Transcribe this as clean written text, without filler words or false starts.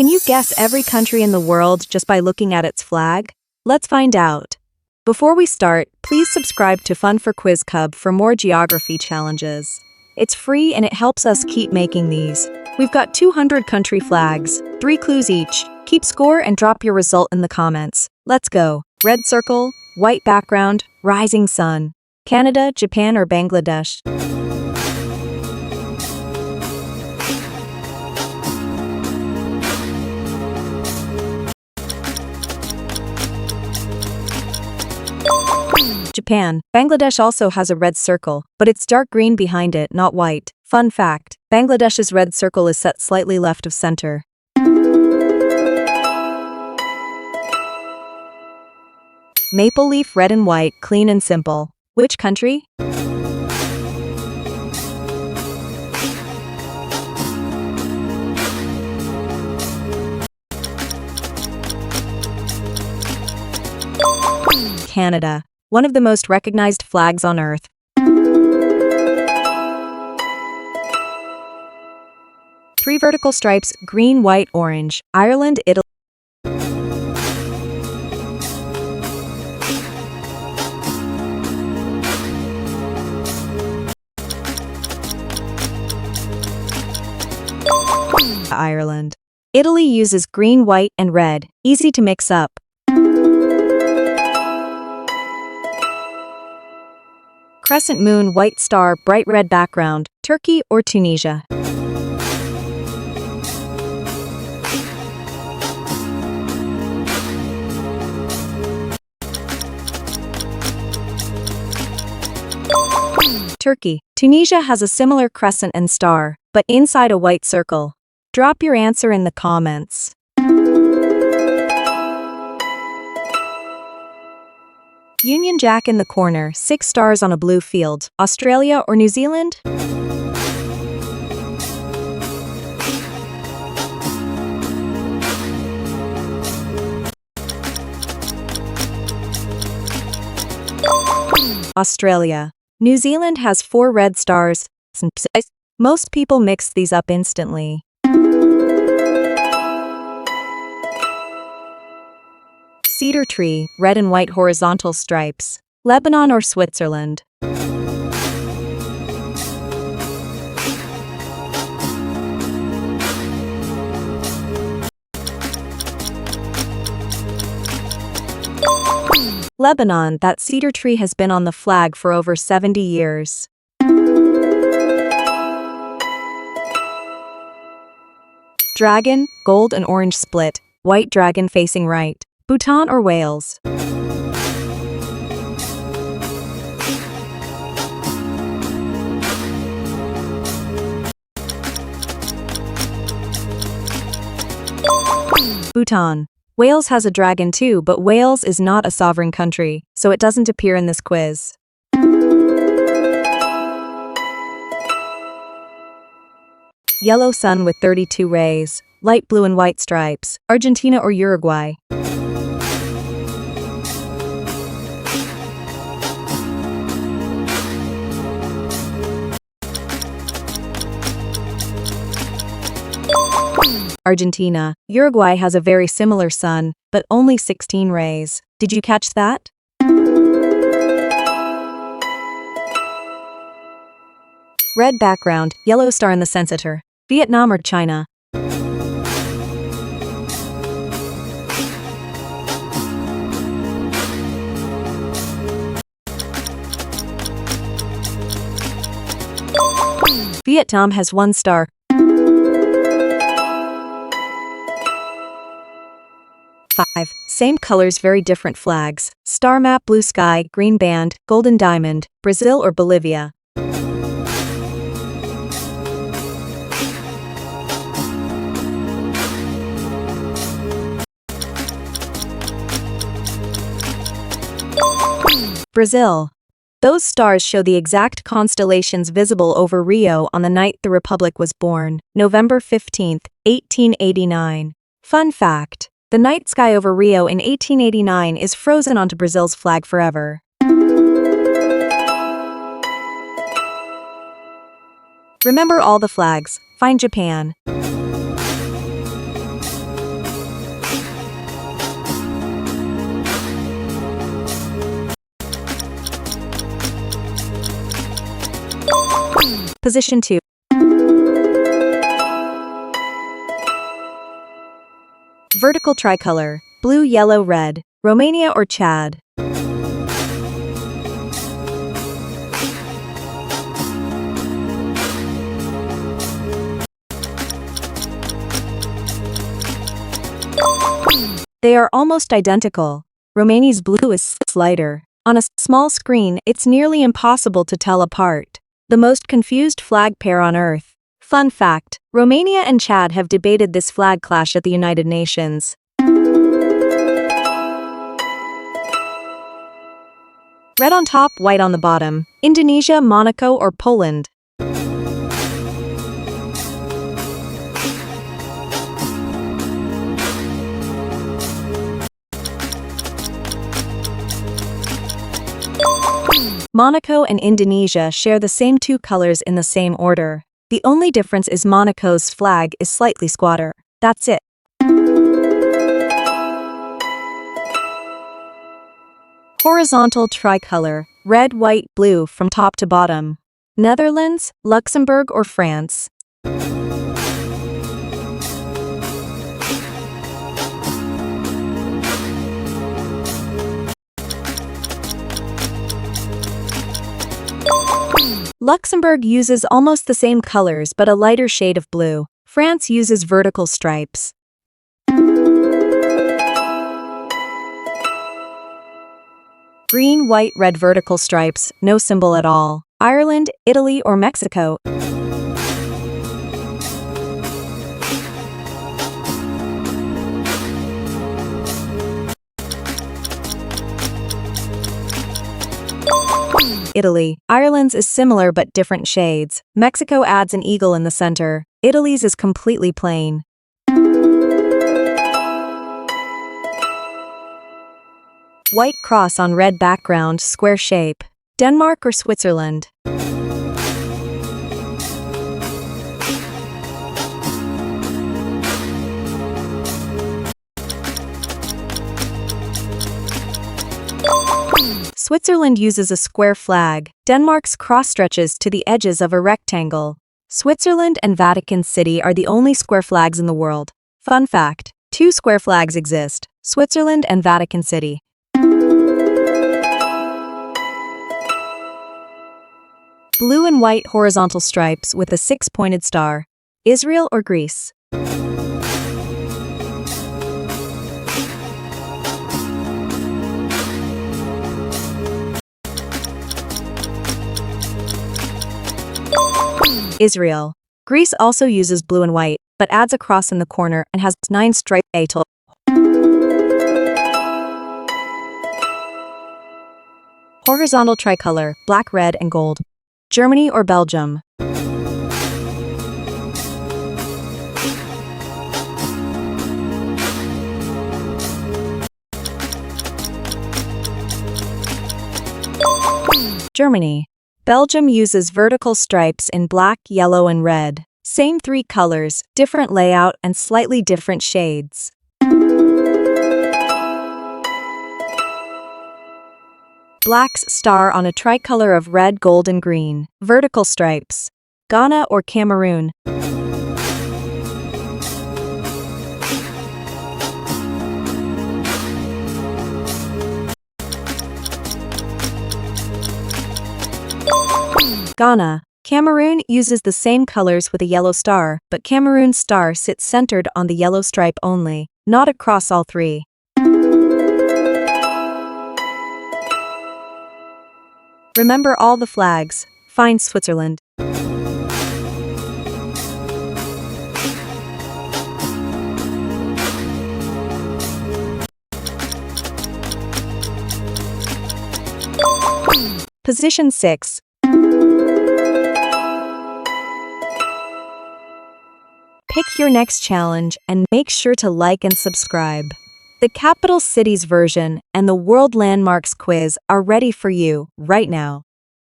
Can you guess every country in the world just by looking at its flag? Let's find out. Before we start, please subscribe to Fun for Quiz Cub for more geography challenges. It's free and it helps us keep making these. We've got 200 country flags, 3 clues each. Keep score and drop your result in the comments. Let's go. Red circle, white background, rising sun. Canada, Japan, or Bangladesh? Japan. Bangladesh also has a red circle, but it's dark green behind it, not white. Fun fact, Bangladesh's red circle is set slightly left of center. Maple leaf, red and white, clean and simple. Which country? Canada. One of the most recognized flags on Earth. Three vertical stripes, green, white, orange. Ireland, Italy. Ireland. Italy uses green, white, and red. Easy to mix up. Crescent moon, white star, bright red background. Turkey or Tunisia? Turkey. Tunisia has a similar crescent and star, but inside a white circle. Drop your answer in the comments. Union Jack in the corner, 6 stars on a blue field. Australia or New Zealand? Australia. New Zealand has 4 red stars. Most people mix these up instantly. Cedar tree, red and white horizontal stripes. Lebanon or Switzerland? Lebanon. That cedar tree has been on the flag for over 70 years. Dragon, gold and orange split. White dragon facing right. Bhutan or Wales? Bhutan. Wales has a dragon too, but Wales is not a sovereign country, so it doesn't appear in this quiz. Yellow sun with 32 rays. Light blue and white stripes. Argentina or Uruguay? Argentina. Uruguay has a very similar sun, but only 16 rays. Did you catch that? Red background, yellow star in the center. Vietnam or China? Vietnam has 1 star. Same colors, very different flags. Star map, blue sky, green band, golden diamond. Brazil or Bolivia? Brazil. Those stars show the exact constellations visible over Rio on the night the Republic was born, November 15, 1889. Fun fact. The night sky over Rio in 1889 is frozen onto Brazil's flag forever. Remember all the flags. Find Japan. Position 2. Vertical tricolor, blue, yellow, red, Romania or Chad. They are almost identical. Romania's blue is lighter. On a small screen, it's nearly impossible to tell apart. The most confused flag pair on Earth. Fun fact, Romania and Chad have debated this flag clash at the United Nations. Red on top, white on the bottom. Indonesia, Monaco, or Poland. Monaco and Indonesia share the same two colors in the same order. The only difference is Monaco's flag is slightly squatter. That's it. Horizontal tricolor, red, white, blue from top to bottom. Netherlands, Luxembourg, or France. Luxembourg uses almost the same colors but a lighter shade of blue. France uses vertical stripes. Green, white, red vertical stripes, no symbol at all. Ireland, Italy, or Mexico. Italy. Ireland's is similar but different shades. Mexico adds an eagle in the center. Italy's is completely plain. White cross on red background, square shape. Denmark or Switzerland? Switzerland uses a square flag. Denmark's cross stretches to the edges of a rectangle. Switzerland and Vatican City are the only square flags in the world. Fun fact, 2 square flags exist, Switzerland and Vatican City. Blue and white horizontal stripes with a 6-pointed star. Israel or Greece? Israel. Greece also uses blue and white, but adds a cross in the corner and has 9 stripes total. Horizontal tricolor, black, red, and gold. Germany or Belgium? Germany. Belgium uses vertical stripes in black, yellow, and red. Same 3 colors, different layout, and slightly different shades. Black's star on a tricolor of red, gold, and green. Vertical stripes. Ghana or Cameroon? Ghana. Cameroon uses the same colors with a yellow star, but Cameroon's star sits centered on the yellow stripe only, not across all 3. Remember all the flags. Find Switzerland. Position 6. Pick your next challenge and make sure to like and subscribe. The capital cities version and the world landmarks quiz are ready for you right now.